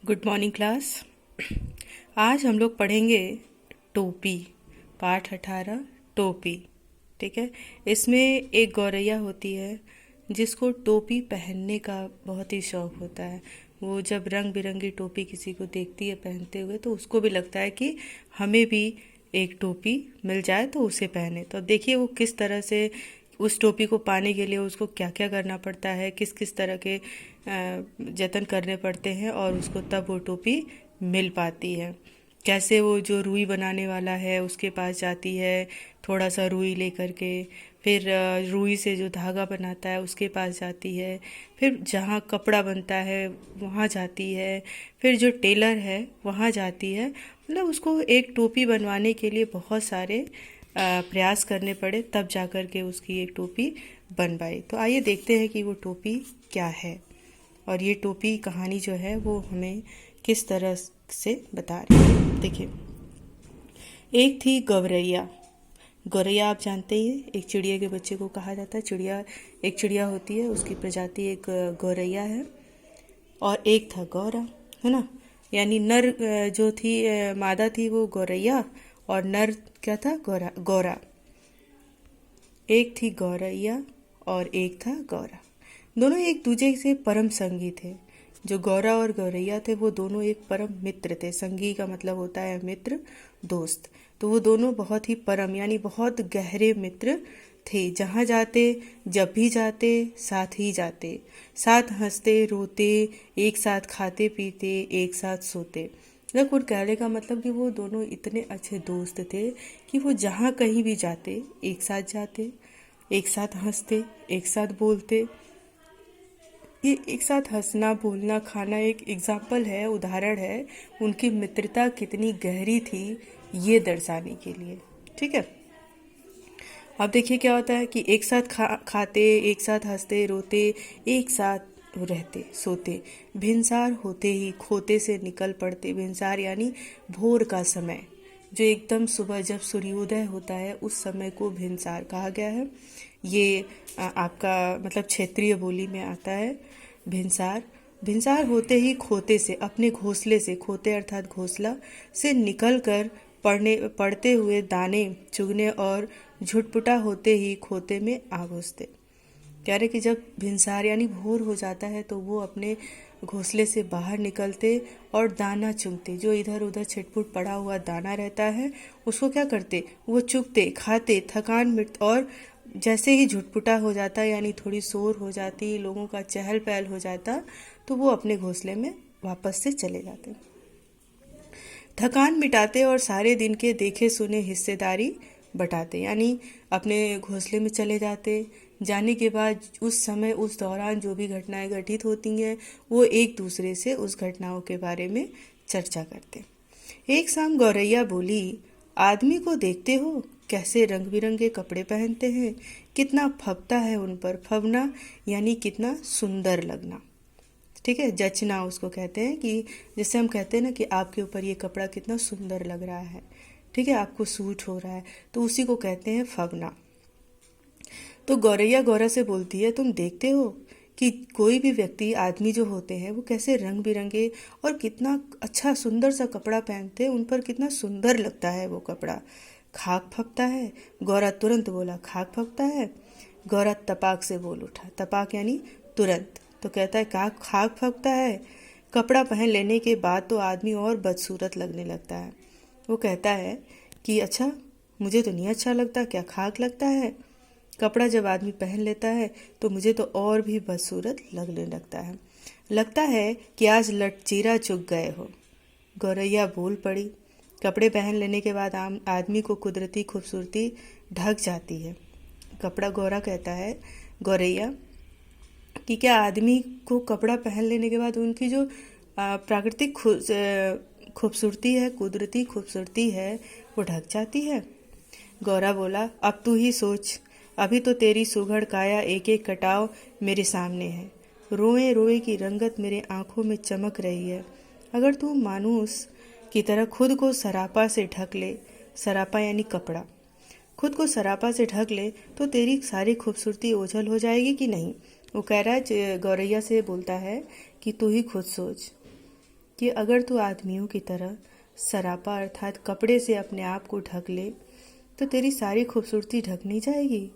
Good morning class. आज हम लोग पढ़ेंगे टोपी, पाठ 18 टोपी। ठीक है। इसमें एक गौरैया होती है जिसको टोपी पहनने का बहुत ही शौक होता है। वो जब रंग बिरंगी टोपी किसी को देखती है पहनते हुए तो उसको भी लगता है कि हमें भी एक टोपी मिल जाए तो उसे पहने। तो देखिए वो किस तरह से उस टोपी को पाने के लिए उसको क्या क्या करना पड़ता है, किस किस तरह के जतन करने पड़ते हैं और उसको तब वो टोपी मिल पाती है। कैसे वो जो रुई बनाने वाला है उसके पास जाती है, थोड़ा सा रुई लेकर के, फिर रुई से जो धागा बनाता है उसके पास जाती है, फिर जहाँ कपड़ा बनता है वहाँ जाती है, फिर जो टेलर है वहाँ जाती है। मतलब उसको एक टोपी बनवाने के लिए बहुत सारे प्रयास करने पड़े तब जाकर के उसकी एक टोपी बन पाई। तो आइए देखते हैं कि वो टोपी क्या है और ये टोपी कहानी जो है वो हमें किस तरह से बता रही है। देखिए, एक थी गौरैया। गौरैया आप जानते ही हैं, एक चिड़िया के बच्चे को कहा जाता है। चिड़िया, एक चिड़िया होती है, उसकी प्रजाति एक गौरैया है। और एक था गौरा, है ना। यानी नर जो थी, मादा थी वो गौरैया और नर क्या था, गौरा। गौरा। एक थी गौरैया और एक था गौरा। दोनों एक दूसरे से परम संगी थे। जो गौरा और गौरैया थे वो दोनों एक परम मित्र थे। संगी का मतलब होता है मित्र, दोस्त। तो वो दोनों बहुत ही परम यानी बहुत गहरे मित्र थे। जहाँ जाते, जब भी जाते, साथ ही जाते, साथ हंसते रोते, एक साथ खाते पीते, एक साथ सोते। मतलब कुल कहने का मतलब कि वो दोनों इतने अच्छे दोस्त थे कि वो जहाँ कहीं भी जाते एक साथ जाते, एक साथ हंसते, एक साथ बोलते। ये एक साथ हंसना बोलना खाना एक एग्जाम्पल है, उदाहरण है उनकी मित्रता कितनी गहरी थी ये दर्शाने के लिए। ठीक है। अब देखिए क्या होता है कि एक साथ खाते, एक साथ हंसते रोते, एक साथ रहते सोते। भिनसार होते ही खोते से निकल पड़ते। भिनसार यानी भोर का समय, जो एकदम सुबह जब सूर्योदय होता है उस समय को भिनसार कहा गया है। ये आपका मतलब क्षेत्रीय बोली में आता है भिनसार। भिनसार होते ही खोते से, अपने घोंसले से, खोते अर्थात घोंसला से निकल कर पड़ते हुए दाने चुगने और झुटपुटा होते ही खोते में आ घुसते। कह रहे कि जब भिनसार यानी भोर हो जाता है तो वो अपने घोंसले से बाहर निकलते और दाना चुगते। जो इधर उधर छिटपुट पड़ा हुआ दाना रहता है उसको क्या करते, वो चुगते, खाते, थकान मिट। और जैसे ही झुटपुटा हो जाता यानी थोड़ी शोर हो जाती, लोगों का चहल पहल हो जाता, तो वो अपने घोंसले में वापस से चले जाते। थकान मिटाते और सारे दिन के देखे सुने हिस्सेदारी बटाते। यानी अपने घोंसले में चले जाते। जाने के बाद उस समय उस दौरान जो भी घटनाएं घटित होती हैं वो एक दूसरे से उस घटनाओं के बारे में चर्चा करते। एक शाम गौरैया बोली, आदमी को देखते हो कैसे रंग बिरंगे कपड़े पहनते हैं, कितना फबता है उन पर। फबना यानी कितना सुंदर लगना। ठीक है। जचना उसको कहते हैं कि जैसे हम कहते हैं ना कि आपके ऊपर ये कपड़ा कितना सुंदर लग रहा है, ठीक है, आपको सूट हो रहा है, तो उसी को कहते हैं फबना। तो गौरैया गौरा से बोलती है, तुम देखते हो कि कोई भी व्यक्ति, आदमी जो होते हैं वो कैसे रंग बिरंगे और कितना अच्छा सुंदर सा कपड़ा पहनते हैं, उन पर कितना सुंदर लगता है वो कपड़ा। खाक फबता है। गौरा तुरंत बोला, खाक फबता है। गौरा तपाक से बोल उठा। तपाक यानी तुरंत। तो कहता है खाक फबता है। कपड़ा पहन लेने के बाद तो आदमी और बदसूरत लगने लगता है। वो कहता है कि अच्छा, मुझे तो नहीं अच्छा लगता, क्या खाक लगता है। कपड़ा जब आदमी पहन लेता है तो मुझे तो और भी बदसूरत लगने लगता है कि आज लटचीरा चुग गए हो। गौरैया बोल पड़ी। कपड़े पहन लेने के बाद आदमी को कुदरती खूबसूरती ढक जाती है। कपड़ा, गौरा कहता है गौरैया कि क्या आदमी को कपड़ा पहन लेने के बाद उनकी जो प्राकृतिक खूबसूरती है, कुदरती खूबसूरती है, वो ढक जाती है। गौरा बोला, अब तू ही सोच, अभी तो तेरी सुघड़ काया एक एक कटाव मेरे सामने है। रोए रोए की रंगत मेरे आंखों में चमक रही है। अगर तू मानूस की तरह खुद को सरापा से ढक ले, सरापा यानी कपड़ा, खुद को सरापा से ढक ले तो तेरी सारी खूबसूरती ओझल हो जाएगी कि नहीं। वो कह रहा है, गौरैया से बोलता है कि तू ही खुद सोच। कि अगर तू आदमियों की तरह सरापा अर्थात कपड़े से अपने आप को ढक ले तो तेरी सारी खूबसूरती ढक नहीं जाएगी।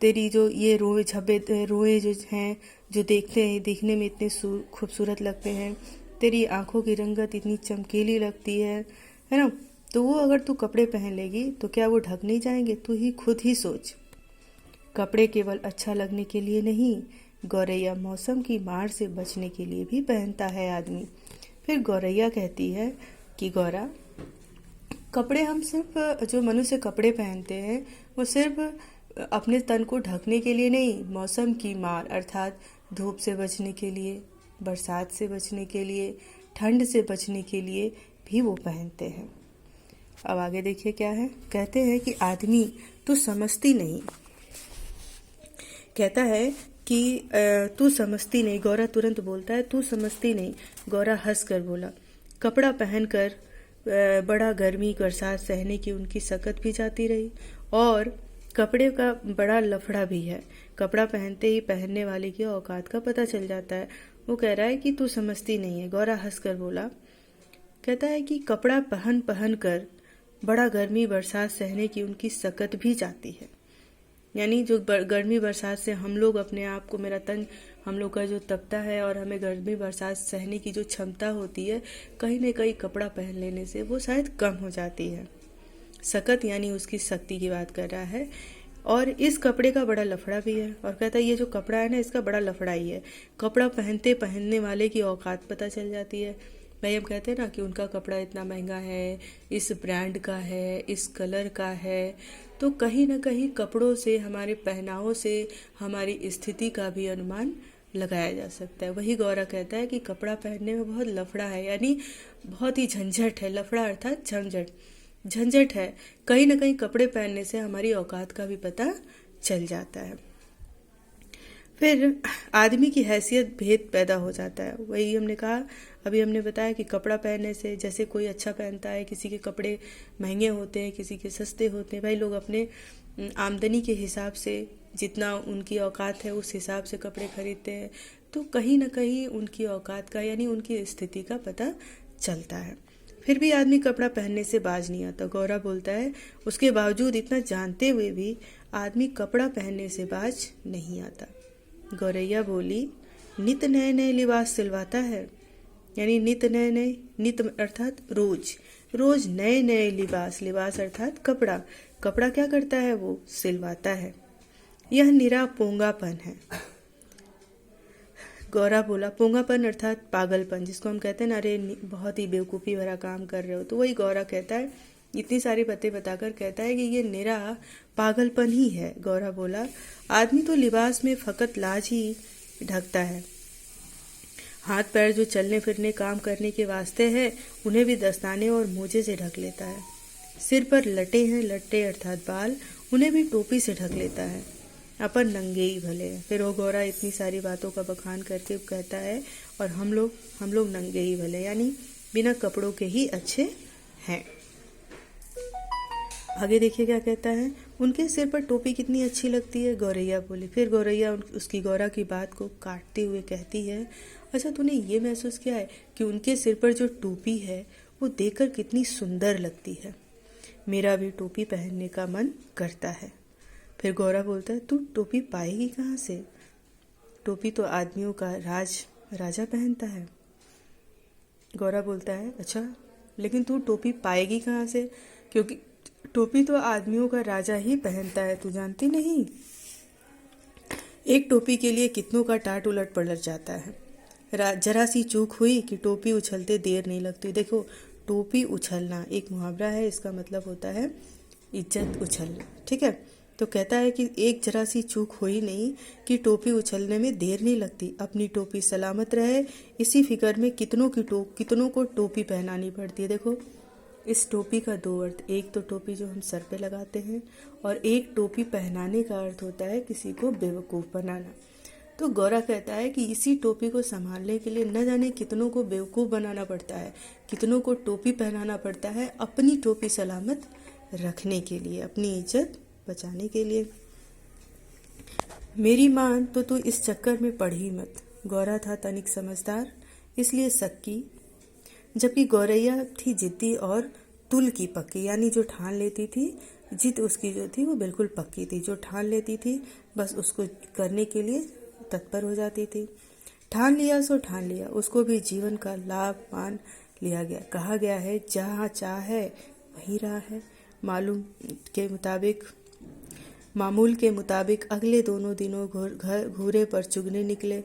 तेरी जो ये रोए झब्बे रोए जो हैं, जो देखने में इतने खूबसूरत लगते हैं, तेरी आंखों की रंगत इतनी चमकीली लगती है ना, तो वो अगर तू कपड़े पहन लेगी तो क्या वो ढक नहीं जाएंगे? तू ही खुद ही सोच। कपड़े केवल अच्छा लगने के लिए नहीं, गौरैया मौसम की मार से बचने के लिए भी पहनता है आदमी। फिर गौरैया कहती है कि गौरा, कपड़े हम सिर्फ जो मनुष्य कपड़े पहनते हैं वो सिर्फ अपने तन को ढकने के लिए नहीं, मौसम की मार अर्थात धूप से बचने के लिए, बरसात से बचने के लिए, ठंड से बचने के लिए भी वो पहनते हैं। अब आगे देखिए क्या है। कहते हैं कि आदमी तू समझती नहीं, कहता है कि तू समझती नहीं। गौरा तुरंत बोलता है तू समझती नहीं। गौरा हंस कर बोला, कपड़ा पहनकर बड़ा गर्मी बरसात सहने की उनकी सकत भी जाती रही और कपड़े का बड़ा लफड़ा भी है। कपड़ा पहनते ही पहनने वाले की औकात का पता चल जाता है। वो कह रहा है कि तू समझती नहीं है। गौरा हंस कर बोला, कहता है कि कपड़ा पहन पहन कर बड़ा गर्मी बरसात सहने की उनकी सकत भी जाती है। यानी जो गर्मी बरसात से हम लोग अपने आप को, मेरा तन हम लोग का जो तपता है और हमें गर्मी बरसात सहने की जो क्षमता होती है, कहीं न कहीं कपड़ा पहन लेने से वो शायद कम हो जाती है। सकत यानी उसकी शक्ति की बात कर रहा है। और इस कपड़े का बड़ा लफड़ा भी है। और कहता है ये जो कपड़ा है ना, इसका बड़ा लफड़ा ही है। कपड़ा पहनने वाले की औकात पता चल जाती है। भाई हम कहते हैं ना कि उनका कपड़ा इतना महंगा है, इस ब्रांड का है, इस कलर का है, तो कहीं ना कहीं कपड़ों से, हमारे पहनावों से हमारी स्थिति का भी अनुमान लगाया जा सकता है। वही गौरा कहता है कि कपड़ा पहनने में बहुत लफड़ा है, यानी बहुत ही झंझट है। लफड़ा अर्थात झंझट है। कहीं ना कहीं कपड़े पहनने से हमारी औकात का भी पता चल जाता है। फिर आदमी की हैसियत भेद पैदा हो जाता है। वही हमने कहा, अभी हमने बताया कि कपड़ा पहनने से, जैसे कोई अच्छा पहनता है, किसी के कपड़े महंगे होते हैं, किसी के सस्ते होते हैं। भाई लोग अपने आमदनी के हिसाब से, जितना उनकी औकात है उस हिसाब से कपड़े खरीदते हैं, तो कहीं ना कहीं उनकी औकात का यानी उनकी स्थिति का पता चलता है। फिर भी आदमी कपड़ा पहनने से बाज नहीं आता। गौरा बोलता है उसके बावजूद इतना जानते हुए भी आदमी कपड़ा पहनने से बाज नहीं आता। गौरैया बोली, नित नए नए लिबास सिलवाता है। यानी नित नए नए, नित अर्थात रोज, रोज नए नए लिबास अर्थात कपड़ा क्या करता है? वो सिलवाता है। यह निरा पोंगापन है। गौरा बोला, पोंगापन अर्थात पागलपन, जिसको हम कहते हैं ना, अरे बहुत ही बेवकूफ़ी भरा काम कर रहे हो। तो वही गौरा कहता है, इतनी सारी बातें बताकर कहता है कि ये निरा पागलपन ही है। गौरा बोला, आदमी तो लिबास में फकत लाज ही ढकता है। हाथ पैर जो चलने फिरने काम करने के वास्ते है, उन्हें भी दस्ताने और मोजे से ढक लेता है। सिर पर लटे हैं, लट्टे अर्थात बाल, उन्हें भी टोपी से ढक लेता है। अपन नंगे ही भले हैं। फिर वो गौरा इतनी सारी बातों का बखान करके कहता है, और हम लोग नंगे ही भले, यानी बिना कपड़ों के ही अच्छे हैं। आगे देखिए क्या कहता है, उनके सिर पर टोपी कितनी अच्छी लगती है। गौरैया बोली। फिर गौरैया उसकी गौरा की बात को काटते हुए कहती है, अच्छा तूने ये महसूस किया है कि उनके सिर पर जो टोपी है वो देखकर कितनी सुंदर लगती है? मेरा भी टोपी पहनने का मन करता है। फिर गौरा बोलता है, तू टोपी पाएगी कहाँ से? टोपी तो आदमियों का राजा पहनता है। गौरा बोलता है, अच्छा लेकिन तू टोपी पाएगी कहाँ से? क्योंकि टोपी तो आदमियों का राजा ही पहनता है, तू जानती नहीं? एक टोपी के लिए कितनों का टाट उलट पलट जाता है। जरा सी चूक हुई कि टोपी उछलते देर नहीं लगती। देखो, टोपी उछलना एक मुहावरा है, इसका मतलब होता है इज्जत उछलना, ठीक है। तो कहता है कि एक जरा सी चूक हुई नहीं कि टोपी उछलने में देर नहीं लगती। अपनी टोपी सलामत रहे, इसी फिक्र में कितनों को टोपी पहनानी पड़ती है। देखो, इस टोपी का दो अर्थ, एक तो टोपी जो हम सर पे लगाते हैं, और एक टोपी पहनाने का अर्थ होता है किसी को बेवकूफ़ बनाना। तो गौरा कहता है कि इसी टोपी को संभालने के लिए न जाने कितनों को बेवकूफ़ बनाना पड़ता है, कितनों को टोपी पहनाना पड़ता है, अपनी टोपी सलामत रखने के लिए, अपनी इज्जत बचाने के लिए। मेरी मान तो तू इस चक्कर में पड़ ही मत। गौरा था तनिक समझदार, इसलिए सक्की जबकि गौरैया थी जिद्दी और तुल की पक्की, यानी जो ठान लेती थी, जिद उसकी जो थी वो बिल्कुल पक्की थी, जो ठान लेती थी बस उसको करने के लिए तत्पर हो जाती थी। ठान लिया सो ठान लिया, उसको भी जीवन का लाभ मान लिया गया। कहा गया है जहाँ चाह है वहीं राह है। मामूल के मुताबिक अगले दोनों दिनों घूरे पर चुगने निकले।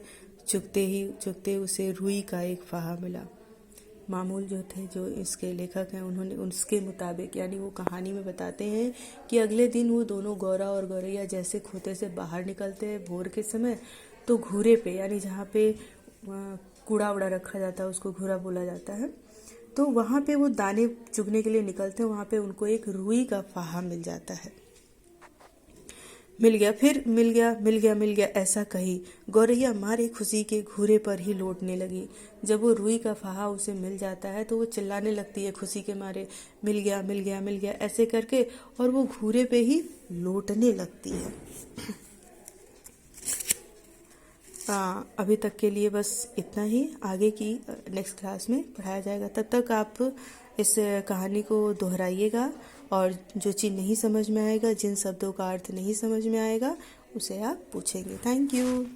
चुगते उसे रुई का एक फाहा मिला। मामूल जो थे, जो इसके लेखक हैं, उन्होंने उसके मुताबिक, यानी वो कहानी में बताते हैं कि अगले दिन वो दोनों गौरा और गौरैया जैसे खोते से बाहर निकलते हैं भोर के समय, तो घूरे पे, यानी जहाँ पे कूड़ा उड़ा रखा जाता है उसको घूरा बोला जाता है, तो वहाँ पे वो दाने चुगने के लिए निकलते हैं। वहाँ पे उनको एक रुई का फाहा मिल जाता है। मिल गया, फिर मिल गया, मिल गया, मिल गया, ऐसा कही गौरैया मारे खुशी के घूरे पर ही लौटने लगी। जब वो रुई का फाहा उसे मिल जाता है तो वो चिल्लाने लगती है खुशी के मारे, मिल गया, मिल गया, मिल गया, ऐसे करके, और वो घूरे पे ही लौटने लगती है। अभी तक के लिए बस इतना ही। आगे की नेक्स्ट क्लास में पढ़ाया जाएगा। तब तक आप इस कहानी को दोहराइएगा, और जो चीज़ नहीं समझ में आएगा, जिन शब्दों का अर्थ नहीं समझ में आएगा, उसे आप पूछेंगे। Thank you.